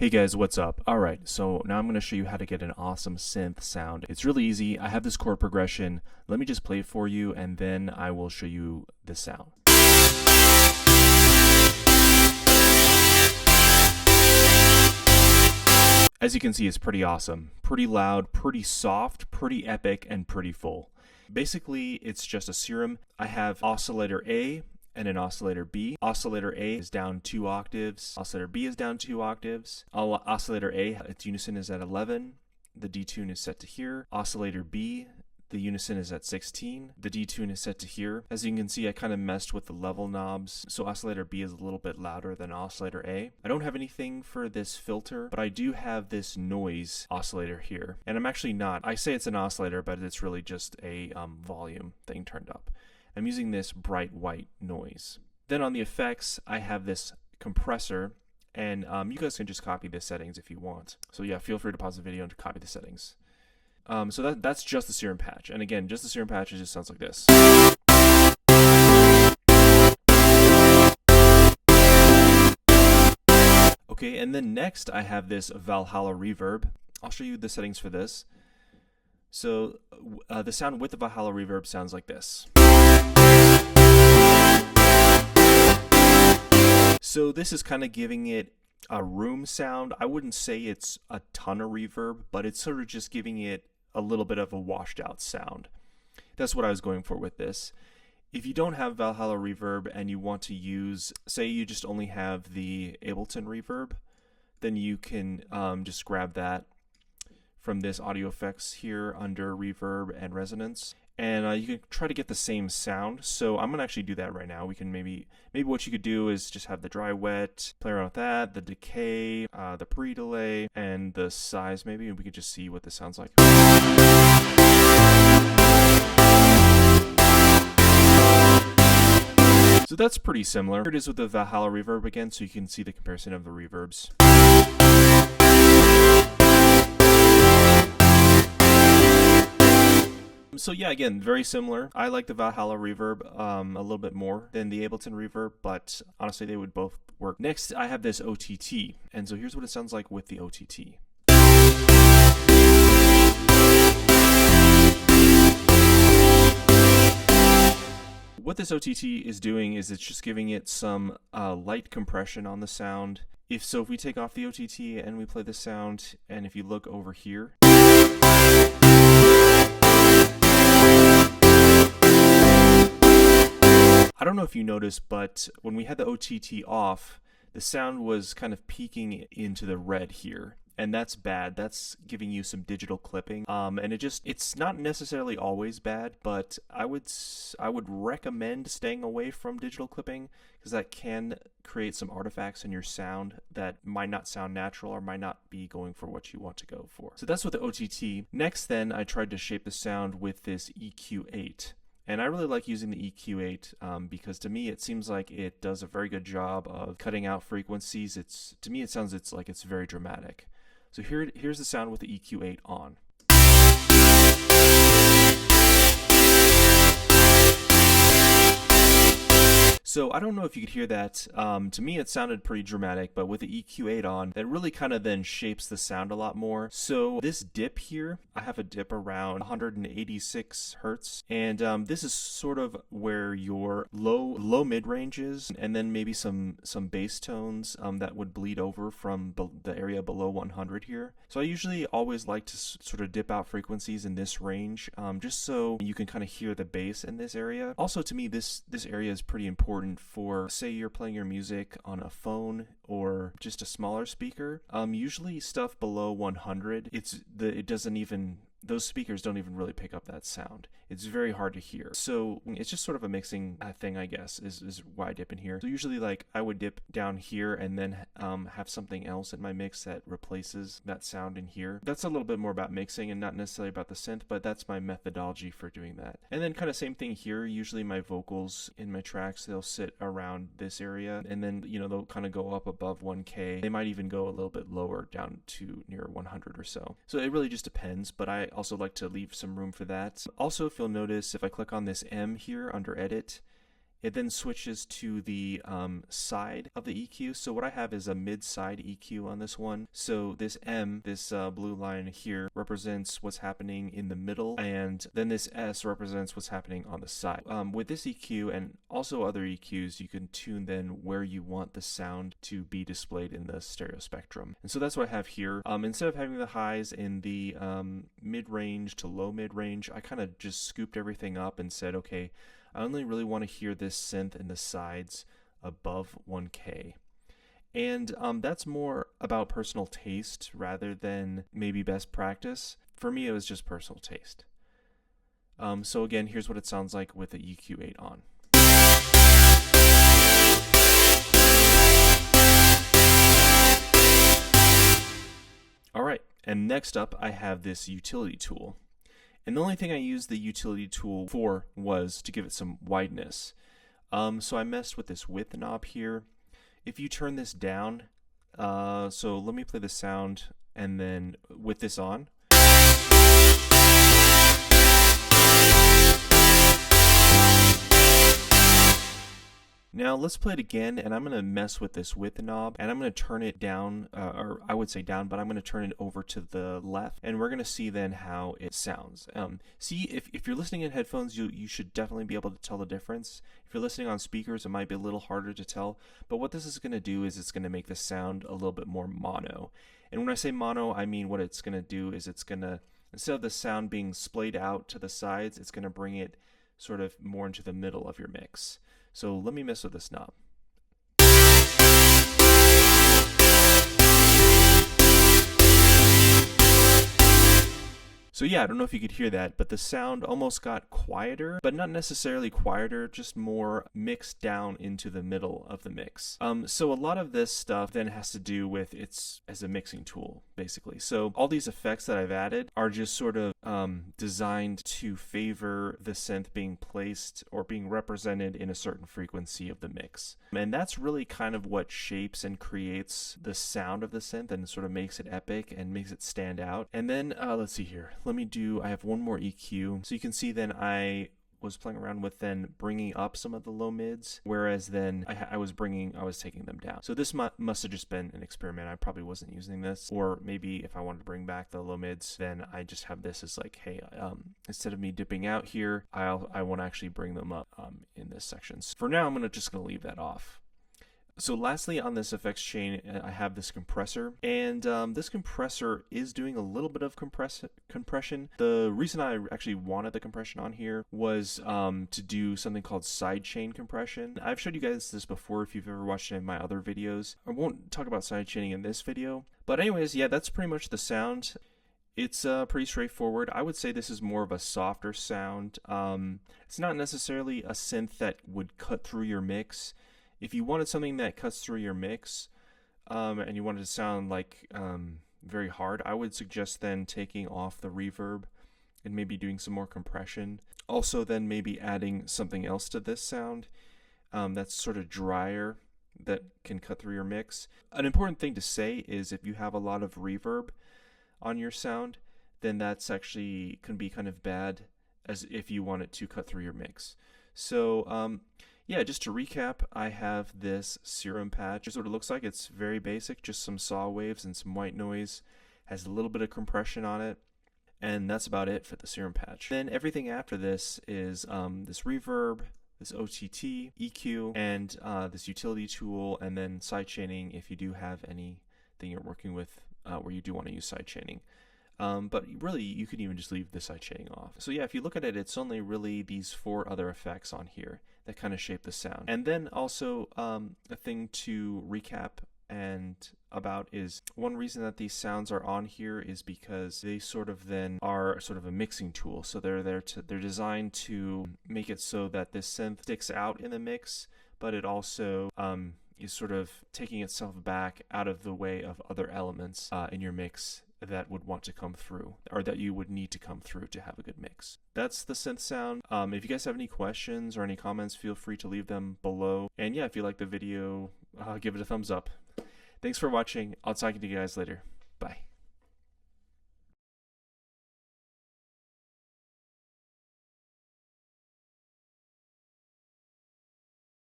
Hey guys, what's up? Alright, so now I'm going to show you how to get an awesome synth sound. It's really easy. I have this chord progression. Let me just play it for you and then I will show you the sound. As you can see, it's pretty awesome. Pretty loud, pretty soft, pretty epic, and pretty full. Basically, it's just a serum. I have oscillator A and an oscillator B. Oscillator A is down 2 octaves. Oscillator B is down 2 octaves. Oscillator A, its unison is at 11. The detune is set to here. Oscillator B, the unison is at 16. The detune is set to here. As you can see, I kind of messed with the level knobs, so oscillator B is a little bit louder than oscillator A. I don't have anything for this filter, but I do have this noise oscillator here. And I'm actually not. I say it's an oscillator, but it's really just a volume thing turned up. I'm using this bright white noise. Then on the effects, I have this compressor, and you guys can just copy the settings if you want. So yeah, feel free to pause the video and copy the settings. So that's just the Serum Patch. And again, just the Serum Patch, it just sounds like this. Okay, and then next I have this Vallahala Reverb. I'll show you the settings for this. So the sound with the Vallahala Reverb sounds like this. So this is kind of giving it a room sound. I wouldn't say it's a ton of reverb, but it's sort of just giving it a little bit of a washed out sound. That's what I was going for with this. If you don't have Vallahala Reverb and you want to use, say you just only have the Ableton Reverb, then you can just grab that from this audio effects here under reverb and resonance, and you can try to get the same sound. So I'm gonna actually do that right now. We can maybe what you could do is just have the dry wet, play around with that, the decay, the pre-delay, and the size maybe, and we could just see what this sounds like. So that's pretty similar. Here it is with the Vallahala Reverb again, so you can see the comparison of the reverbs. So yeah, again, very similar. I like the Vallahala Reverb a little bit more than the Ableton Reverb, but honestly they would both work. Next, I have this OTT, and so here's what it sounds like with the OTT. What this OTT is doing is it's just giving it some light compression on the sound. If we take off the OTT and we play the sound, and if you look over here, I don't know if you noticed, but when we had the OTT off, the sound was kind of peaking into the red here. And that's bad. That's giving you some digital clipping. And it's not necessarily always bad, but I would recommend staying away from digital clipping, because that can create some artifacts in your sound that might not sound natural or might not be going for what you want to go for. So that's with the OTT. Next then, I tried to shape the sound with this EQ8. And I really like using the EQ8 because to me it seems like it does a very good job of cutting out frequencies. To me it sounds like it's very dramatic. So here's the sound with the EQ8 on. So I don't know if you could hear that. To me it sounded pretty dramatic, but with the EQ8 on, that really kind of then shapes the sound a lot more. So this dip here, I have a dip around 186 hertz, and this is sort of where your low mid-range is, and then maybe some bass tones that would bleed over from the area below 100 here. So I usually always like to sort of dip out frequencies in this range, just so you can kind of hear the bass in this area. Also, to me, this area is pretty important for, say you're playing your music on a phone or just a smaller speaker. Usually stuff below 100, those speakers don't even really pick up that sound. It's very hard to hear. So it's just sort of a mixing thing, I guess, is why I dip in here. So usually like I would dip down here and then have something else in my mix that replaces that sound in here. That's a little bit more about mixing and not necessarily about the synth, but that's my methodology for doing that. And then kind of same thing here. Usually my vocals in my tracks, they'll sit around this area, and then they'll kind of go up above 1K. They might even go a little bit lower down to near 100 or so. So it really just depends, but I also like to leave some room for that. Also, if you'll notice, if I click on this M here under edit, it then switches to the side of the EQ. So what I have is a mid-side EQ on this one. So this M, this blue line here, represents what's happening in the middle, and then this S represents what's happening on the side. With this EQ and also other EQs, you can tune then where you want the sound to be displayed in the stereo spectrum. And so that's what I have here. Instead of having the highs in the mid-range to low mid-range, I kind of just scooped everything up and said, okay, I only really want to hear this synth in the sides above 1K. And that's more about personal taste rather than maybe best practice. For me, it was just personal taste. So again, here's what it sounds like with the EQ8 on. Alright, and next up I have this utility tool. And the only thing I used the utility tool for was to give it some wideness. So I messed with this width knob here. If you turn this down, so let me play the sound and then with this on. Now let's play it again, and I'm going to mess with this width knob, and I'm going to turn it down, or I would say down, but I'm going to turn it over to the left, and we're going to see then how it sounds. See, if you're listening in headphones, you should definitely be able to tell the difference. If you're listening on speakers, it might be a little harder to tell, but what this is going to do is it's going to make the sound a little bit more mono. And when I say mono, I mean what it's going to do is it's going to, instead of the sound being splayed out to the sides, it's going to bring it sort of more into the middle of your mix. So let me mess with this knob. So yeah, I don't know if you could hear that, but the sound almost got quieter, but not necessarily quieter, just more mixed down into the middle of the mix. So a lot of this stuff then has to do with it's as a mixing tool, basically. So all these effects that I've added are just sort of designed to favor the synth being placed or being represented in a certain frequency of the mix. And that's really kind of what shapes and creates the sound of the synth and sort of makes it epic and makes it stand out. And then let's see here. I have one more EQ. So you can see then I was playing around with then bringing up some of the low mids, whereas then I was taking them down. So this must have just been an experiment. I probably wasn't using this, or maybe if I wanted to bring back the low mids, then I just have this as like, hey, instead of me dipping out here, I want to actually bring them up in this section. So for now, I'm just gonna leave that off. So lastly on this effects chain, I have this compressor, and this compressor is doing a little bit of compression. The reason I actually wanted the compression on here was to do something called sidechain compression. I've showed you guys this before if you've ever watched any of my other videos. I won't talk about sidechaining in this video, but anyways, yeah, that's pretty much the sound. It's pretty straightforward. I would say this is more of a softer sound. It's not necessarily a synth that would cut through your mix. If you wanted something that cuts through your mix and you wanted to sound like very hard, I would suggest then taking off the reverb and maybe doing some more compression. Also then maybe adding something else to this sound that's sort of drier that can cut through your mix. An important thing to say is if you have a lot of reverb on your sound, then that's actually can be kind of bad as if you want it to cut through your mix. So yeah, just to recap, I have this Serum Patch. Here's what it looks like. It's very basic, just some saw waves and some white noise. Has a little bit of compression on it, and that's about it for the Serum Patch. Then everything after this is this reverb, this OTT, EQ, and this utility tool, and then sidechaining if you do have anything you're working with where you do want to use sidechaining. But really, you can even just leave the sidechaining off. So yeah, if you look at it, it's only really these 4 other effects on here that kind of shape the sound. And then also a thing to recap and about is one reason that these sounds are on here is because they sort of then are sort of a mixing tool. So they're designed to make it so that this synth sticks out in the mix, but it also is sort of taking itself back out of the way of other elements in your mix that would want to come through, or that you would need to come through to have a good mix. That's the synth sound. If you guys have any questions or any comments, feel free to leave them below. And yeah, if you like the video, give it a thumbs up. Thanks for watching. I'll talk to you guys later. Bye.